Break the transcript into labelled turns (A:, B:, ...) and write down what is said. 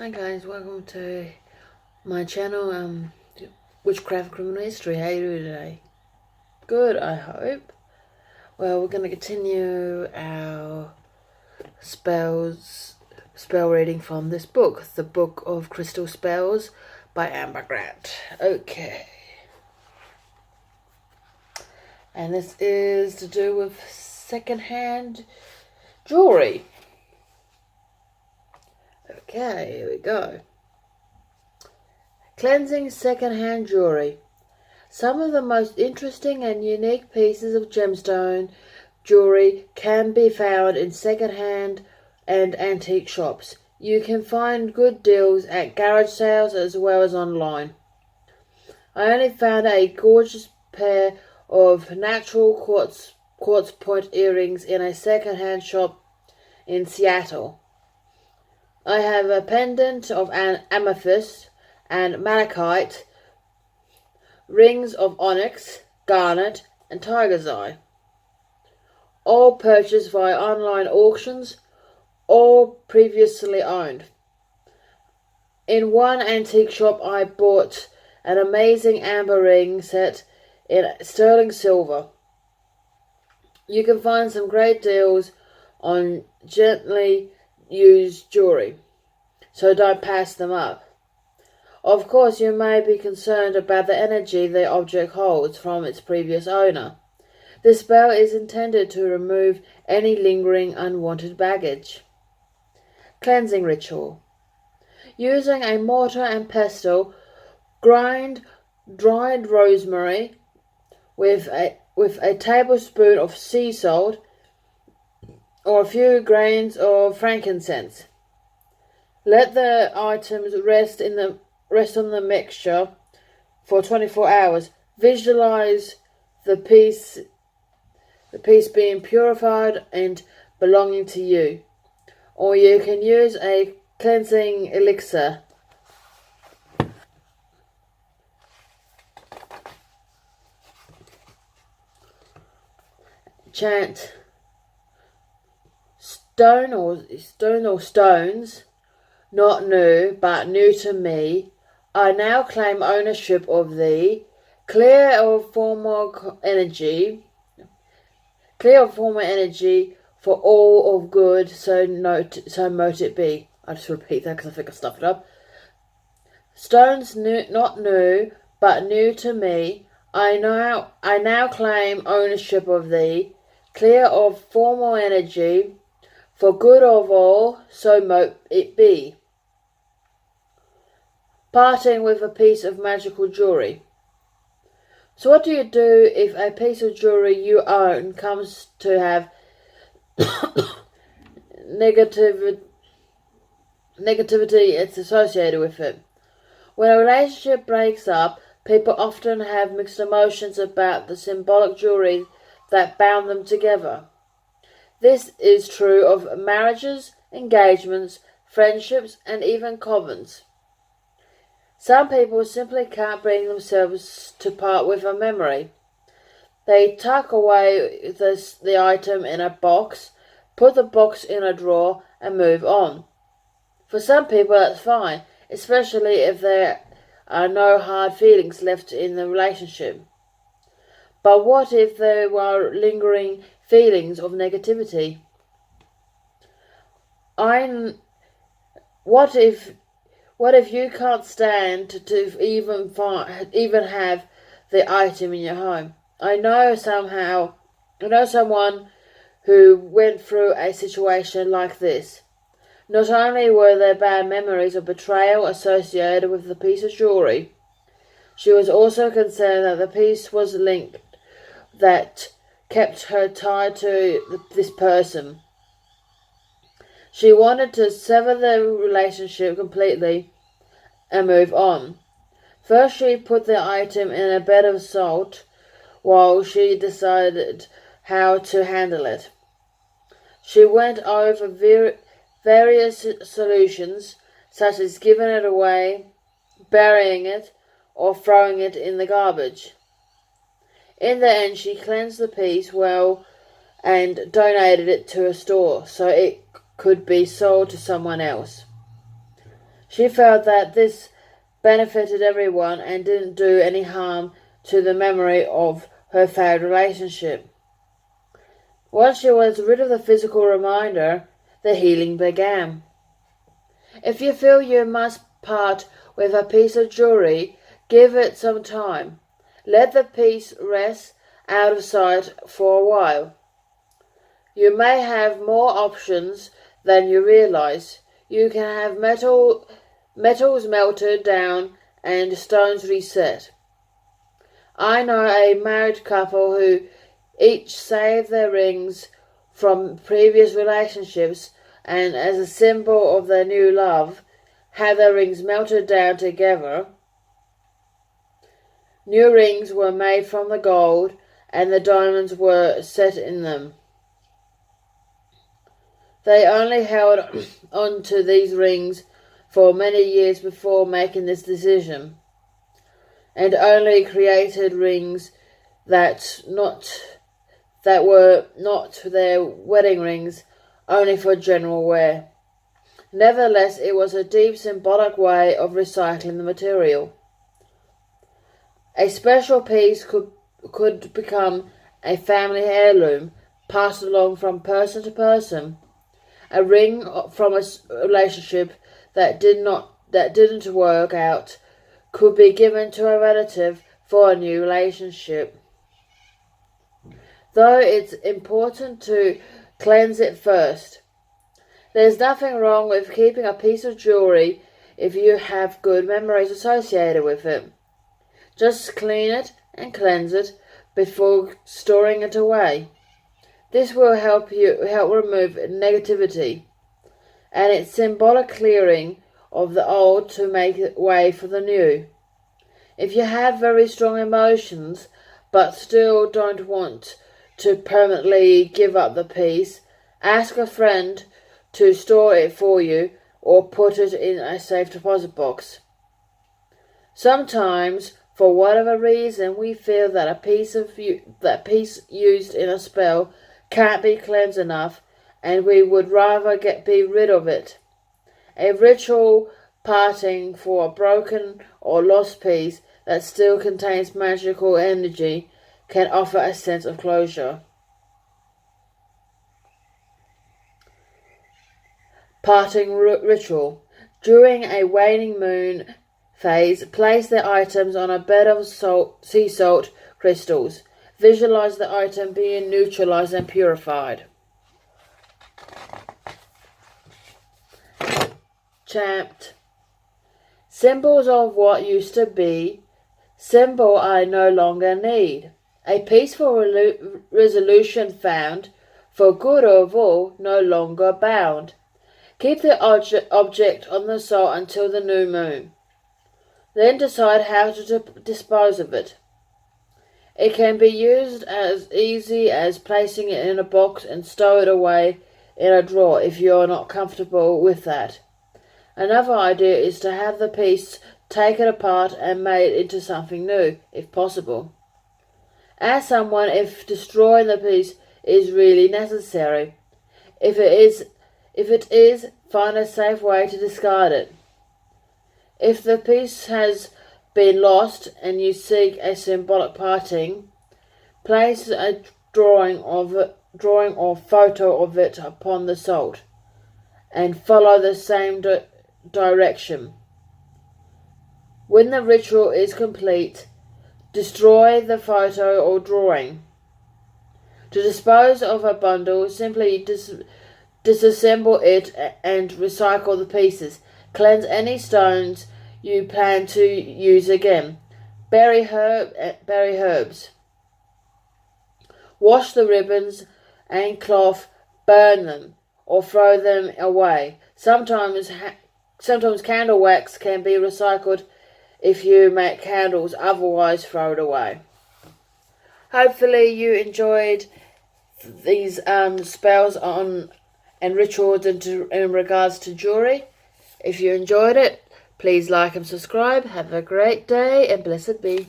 A: Hi guys, welcome to my channel, Witchcraft Criminal History. How you doing today? Good, I hope. Well, we're going to continue our spell reading from this book, The Book of Crystal Spells by Amber Grant. Okay. And this is to do with secondhand jewelry. Okay, here we go. Cleansing secondhand jewelry. Some of the most interesting and unique pieces of gemstone jewelry can be found in secondhand and antique shops. You can find good deals at garage sales as well as online. I only found a gorgeous pair of natural quartz point earrings in a secondhand shop in Seattle. I have a pendant of an amethyst and malachite, rings of onyx, garnet, and tiger's eye. All purchased via online auctions, all previously owned. In one antique shop I bought an amazing amber ring set in sterling silver. You can find some great deals on gently used jewelry, so don't pass them up. Of course, you may be concerned about the energy the object holds from its previous owner. This spell is intended to remove any lingering unwanted baggage. Cleansing ritual. Using a mortar and pestle, grind dried rosemary with a tablespoon of sea salt or a few grains of frankincense. Let the items rest on the mixture for 24 hours. Visualize the piece being purified and belonging to you. Or you can use a cleansing elixir. Chant stone or stones, not new, but new to me. I now claim ownership of thee, clear of former energy for all of good, so mote it be. I'll just repeat that because I think I stuffed it up. Stones not new, but new to me. I now claim ownership of thee, clear of former energy, for good of all, so mote it be. Parting with a piece of magical jewelry. So what do you do if a piece of jewelry you own comes to have negativity it's associated with it? When a relationship breaks up, people often have mixed emotions about the symbolic jewelry that bound them together. This is true of marriages, engagements, friendships, and even covens. Some people simply can't bring themselves to part with a memory. They tuck away the item in a box, put the box in a drawer, and move on. For some people that's fine, especially if there are no hard feelings left in the relationship. But what if there were lingering feelings of negativity? What if you can't stand to even have the item in your home? I know someone who went through a situation like this. Not only were there bad memories of betrayal associated with the piece of jewelry, she was also concerned that the piece was linked that kept her tied to this person. She wanted to sever the relationship completely and move on. First, she put the item in a bed of salt while she decided how to handle it. She went over various solutions, such as giving it away, burying it, or throwing it in the garbage. In the end, she cleansed the piece well and donated it to a store so it could be sold to someone else. She felt that this benefited everyone and didn't do any harm to the memory of her failed relationship. Once she was rid of the physical reminder, the healing began. If you feel you must part with a piece of jewelry, give it some time. Let the piece rest out of sight for a while. You may have more options than you realize. You can have metals melted down and stones reset. I know a married couple who each saved their rings from previous relationships and, as a symbol of their new love, had their rings melted down together. New rings were made from the gold and the diamonds were set in them. They only held on to these rings for many years before making this decision, and only created rings that were not their wedding rings, only for general wear. Nevertheless, it was a deep symbolic way of recycling the material. A special piece could become a family heirloom, passed along from person to person. A ring from a relationship that didn't work out could be given to a relative for a new relationship. Though it's important to cleanse it first. There's nothing wrong with keeping a piece of jewelry if you have good memories associated with it. Just clean it and cleanse it before storing it away. This will help remove negativity and its symbolic clearing of the old to make way for the new. If you have very strong emotions but still don't want to permanently give up the piece, ask a friend to store it for you or put it in a safe deposit box. Sometimes, for whatever reason, we feel that a piece used in a spell can't be cleansed enough, and we would rather be rid of it. A ritual parting for a broken or lost piece that still contains magical energy can offer a sense of closure. Parting ritual. During a waning moon phase, place the items on a bed of sea salt crystals. Visualize the item being neutralized and purified. Chant. Symbols of what used to be. Symbol I no longer need. A peaceful resolution found. For good of all, no longer bound. Keep the object on the salt until the new moon. Then decide how to dispose of it. It can be used as easy as placing it in a box and stow it away in a drawer if you're not comfortable with that. Another idea is to have the piece taken apart and made into something new, if possible. Ask someone if destroying the piece is really necessary. If it is, find a safe way to discard it. If the piece has been lost and you seek a symbolic parting, place a drawing or photo of it upon the salt and follow the same direction. When the ritual is complete, destroy the photo or drawing. To dispose of a bundle, simply disassemble it and recycle the pieces. Cleanse any stones you plan to use again. Bury herbs. Wash the ribbons and cloth, burn them, or throw them away. Sometimes candle wax can be recycled if you make candles, otherwise throw it away. Hopefully you enjoyed these spells on and rituals in regards to jewelry. If you enjoyed it, please like and subscribe. Have a great day and blessed be.